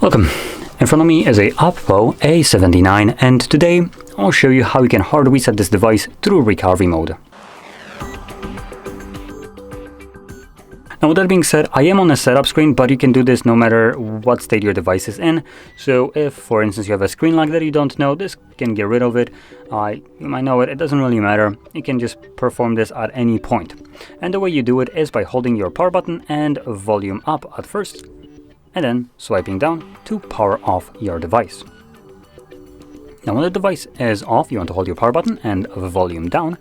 Welcome. In front of me is a OPPO A79, and today I'll show you how you can hard reset this device through recovery mode. Now with that being said, I am on a setup screen, but you can do this no matter what state your device is in. So if, for instance, you have a screen like that you don't know, this can get rid of it. You might know it, it doesn't really matter. You can just perform this at any point. And the way you do it is by holding your power button and volume up at first, and then swiping down to power off your device. Now when the device is off, you want to hold your power button and volume down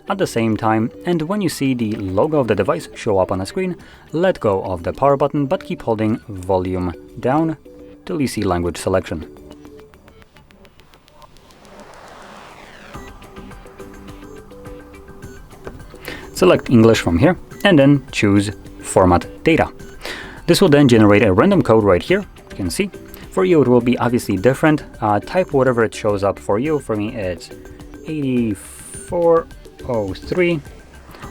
at the same time, and when you see the logo of the device show up on the screen, let go of the power button but keep holding volume down till you see language selection. Select English from here and then choose Format Data. This will then generate a random code right here, you can see. For you it will be obviously different. Type whatever it shows up for you. For me it's 8403,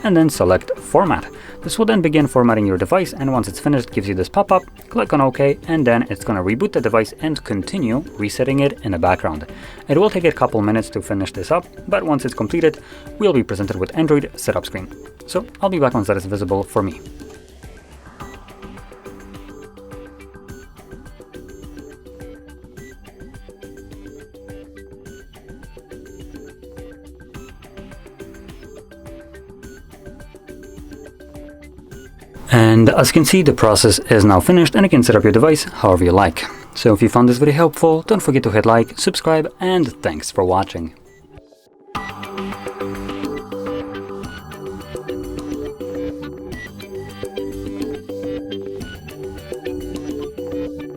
and then select Format. This will then begin formatting your device, and once it's finished, it gives you this pop-up. Click on OK, and then it's going to reboot the device and continue resetting it in the background. It will take a couple minutes to finish this up, but once it's completed, we'll be presented with Android setup screen. So I'll be back once that is visible for me. And as you can see, the process is now finished and you can set up your device however you like. So if you found this video helpful, don't forget to hit like, subscribe, and thanks for watching.